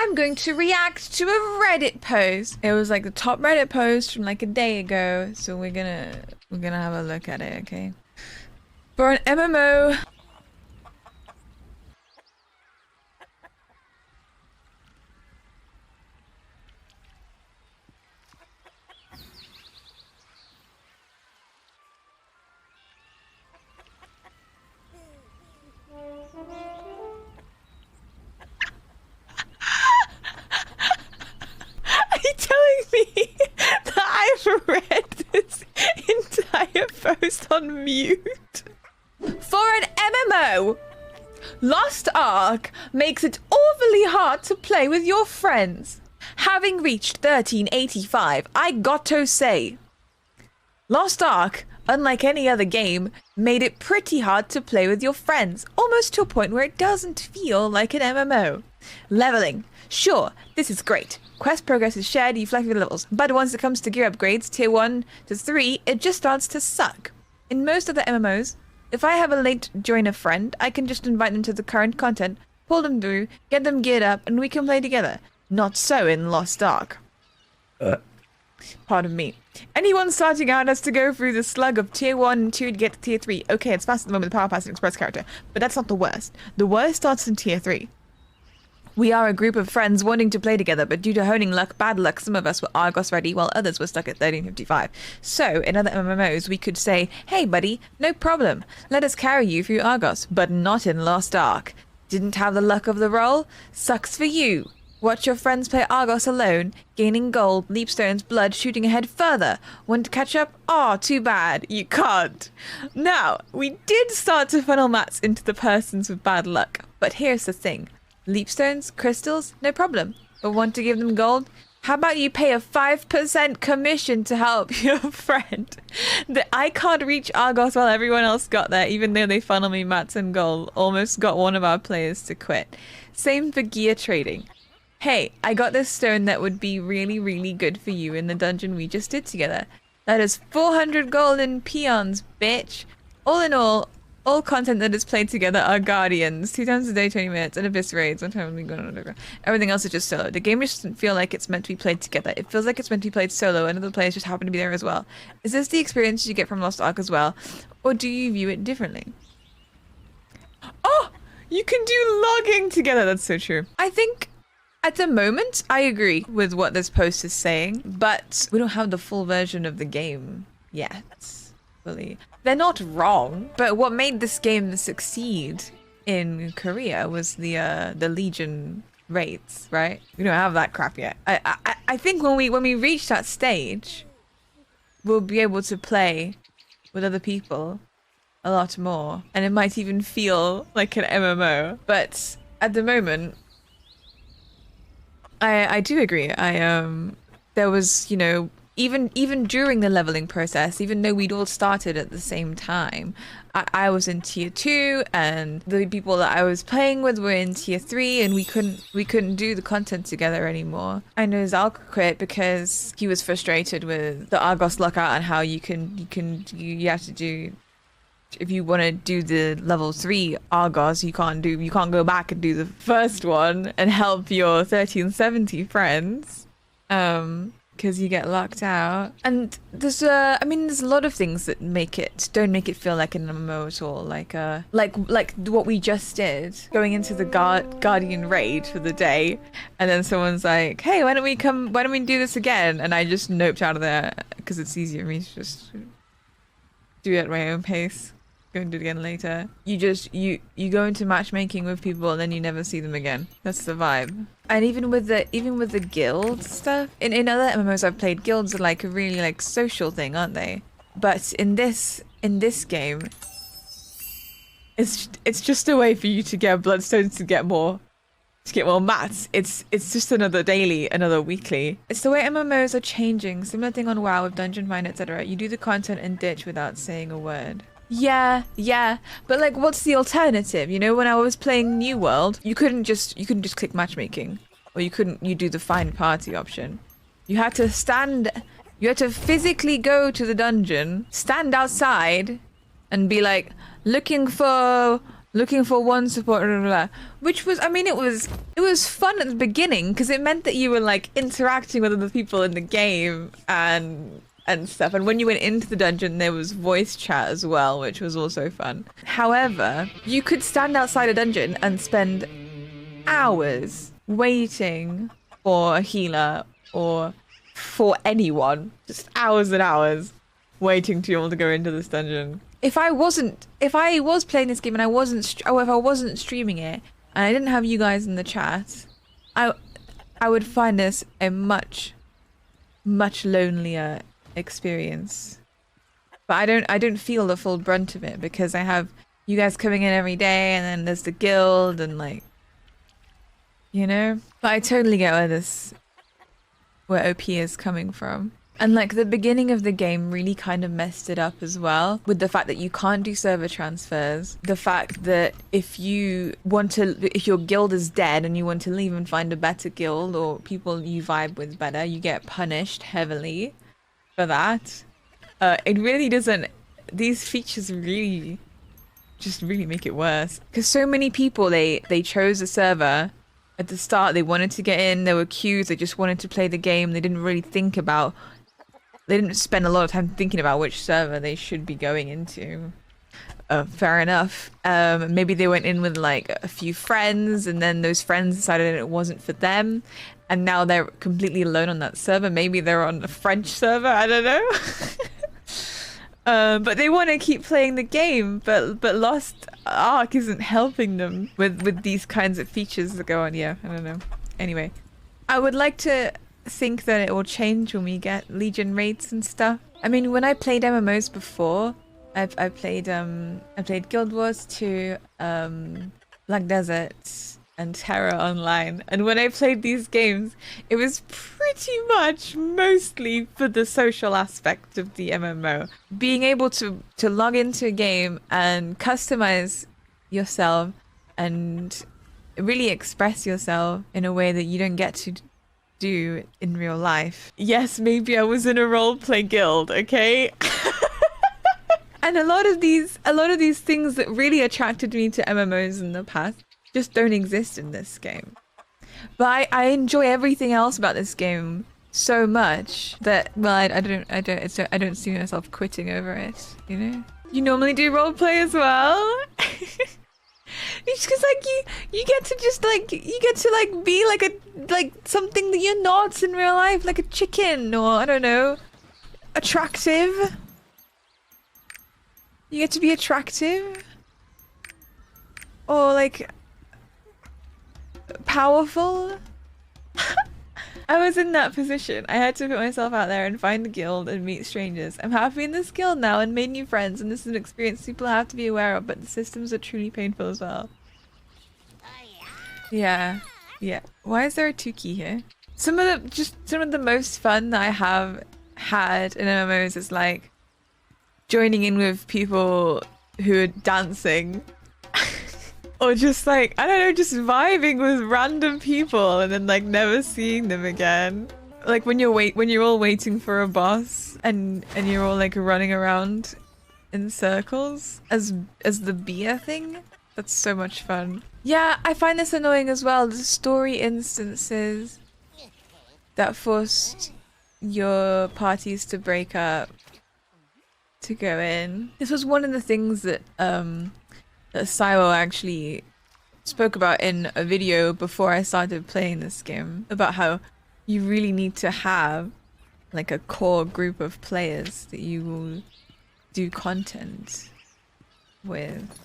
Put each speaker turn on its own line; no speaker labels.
I'm going to react to a Reddit post. It was like the top Reddit post from like a day ago. So we're gonna have a look at it, okay? For an MMO. I've read this entire post on mute. For an MMO, Lost Ark makes it overly hard to play with your friends. Having reached 1385, I got to say, Lost Ark, unlike any other game, made it pretty hard to play with your friends, almost to a point where it doesn't feel like an MMO. Leveling. Sure, this is great. Quest progress is shared, you fly through the levels, but once it comes to gear upgrades, tier 1 to 3, it just starts to suck. In most of the MMOs, if I have a late joiner friend, I can just invite them to the current content, pull them through, get them geared up, and we can play together. Not so in Lost Ark. Pardon me. Anyone starting out has to go through the slug of tier 1 and 2 to get to tier 3. Okay, it's fast at the moment with the power pass and express character, but that's not the worst. The worst starts in tier 3. We are a group of friends wanting to play together, but due to honing luck, bad luck, some of us were Argos ready while others were stuck at 1355. So, in other MMOs, we could say, hey buddy, no problem, let us carry you through Argos, but not in Lost Ark. Didn't have the luck of the role? Sucks for you. Watch your friends play Argos alone, gaining gold, leapstones, blood, shooting ahead further. Want to catch up? Aw, too bad, you can't. Now, we did start to funnel mats into the persons with bad luck, but here's the thing. Leapstones, crystals, no problem. But want to give them gold? How about you pay a 5% commission to help your friend? I can't reach Argos while everyone else got there, even though they funnel me mats and gold. Almost got one of our players to quit. Same for gear trading. Hey, I got this stone that would be really, really good for you in the dungeon we just did together. That is 400 golden peons, bitch. All in all content that is played together are guardians. 2 times a day, 20 minutes, and eviscerates. Everything else is just solo. The game just doesn't feel like it's meant to be played together. It feels like it's meant to be played solo, and other players just happen to be there as well. Is this the experience you get from Lost Ark as well? Or do you view it differently? Oh! You can do logging together! That's so true. I think at the moment, I agree with what this post is saying, but we don't have the full version of the game yet. Fully. They're not wrong, but what made this game succeed in Korea was the Legion raids, right? We don't have that crap yet. I think when we reach that stage, we'll be able to play with other people a lot more, and it might even feel like an MMO. But at the moment, I do agree. There was, you know, even during the leveling process, even though we'd all started at the same time, I was in tier 2 and the people that I was playing with were in tier 3, and we couldn't do the content together anymore. I know Zalk quit because he was frustrated with the Argos lockout and how you have to do, if you want to do the level 3 Argos, you can't go back and do the first one and help your 1370 friends. Because you get locked out. And there's I mean, there's a lot of things that don't make it feel like an MMO at all. Like what we just did, going into the Guardian raid for the day, and then someone's like, hey, why don't we do this again? And I just noped out of there because it's easier for me to just do it at my own pace. Go and do it again later. You go into matchmaking with people and then you never see them again. That's the vibe. And even with the guild stuff, in other MMOs I've played, guilds are like a really like social thing, aren't they? But in this game, it's just a way for you to get bloodstones to get more mats. It's just another daily, another weekly. It's the way MMOs are changing. Similar thing on WoW with Dungeon Find, etc. You do the content and ditch without saying a word. Yeah, but like, what's the alternative? You know, when I was playing New World, you couldn't just click matchmaking, or you do the find party option. You had to physically go to the dungeon, stand outside, and be like, looking for Looking for one support, blah, blah, blah. Which was, I mean, it was fun at the beginning because it meant that you were like interacting with other people in the game and stuff. And when you went into the dungeon, there was voice chat as well, which was also fun. However, you could stand outside a dungeon and spend hours waiting for a healer or for anyone, just hours and hours waiting to be able to go into this dungeon. If I was playing this game and if I wasn't streaming it and I didn't have you guys in the chat, I would find this a much lonelier experience. But I don't feel the full brunt of it because I have you guys coming in every day and then there's the guild and like, you know? But I totally get where OP is coming from. And like the beginning of the game really kind of messed it up as well with the fact that you can't do server transfers. The fact that if your guild is dead and you want to leave and find a better guild or people you vibe with better, you get punished heavily for that. It really doesn't, these features really make it worse. Because so many people, they chose a server at the start, they wanted to get in, there were queues, they just wanted to play the game, they didn't spend a lot of time thinking about which server they should be going into. Fair enough. Maybe they went in with like a few friends and then those friends decided it wasn't for them and now they're completely alone on that server. Maybe they're on a French server, I don't know. But they want to keep playing the game, but Lost Ark isn't helping them with these kinds of features that go on. Yeah, I don't know. Anyway, I would like to think that it will change when we get Legion raids and stuff. I mean, when I played MMOs before, I played Guild Wars 2, Black Desert, and Terra Online. And when I played these games, it was pretty much mostly for the social aspect of the MMO. Being able to log into a game and customize yourself and really express yourself in a way that you don't get to do in real life. Yes, maybe I was in a roleplay guild, okay? And a lot of these things that really attracted me to MMOs in the past just don't exist in this game. But I enjoy everything else about this game so much that, well, I don't see myself quitting over it, you know? You normally do roleplay as well? It's because like you get to just like be like something that you're not in real life, like a chicken or I don't know, attractive. You get to be attractive or like powerful. I was in that position. I had to put myself out there and find a guild and meet strangers. I'm happy in this guild now and made new friends, and this is an experience people have to be aware of, but the systems are truly painful as well. Yeah. Why is there a Tuki here? Some of the most fun that I have had in MMOs is like joining in with people who are dancing. Or just like, I don't know, just vibing with random people and then like never seeing them again. Like when you're all waiting for a boss and you're all like running around in circles as the beer thing. That's so much fun. Yeah, I find this annoying as well. The story instances that forced your parties to break up to go in. This was one of the things that that Saiwo actually spoke about in a video before I started playing this game, about how you really need to have like a core group of players that you will do content with.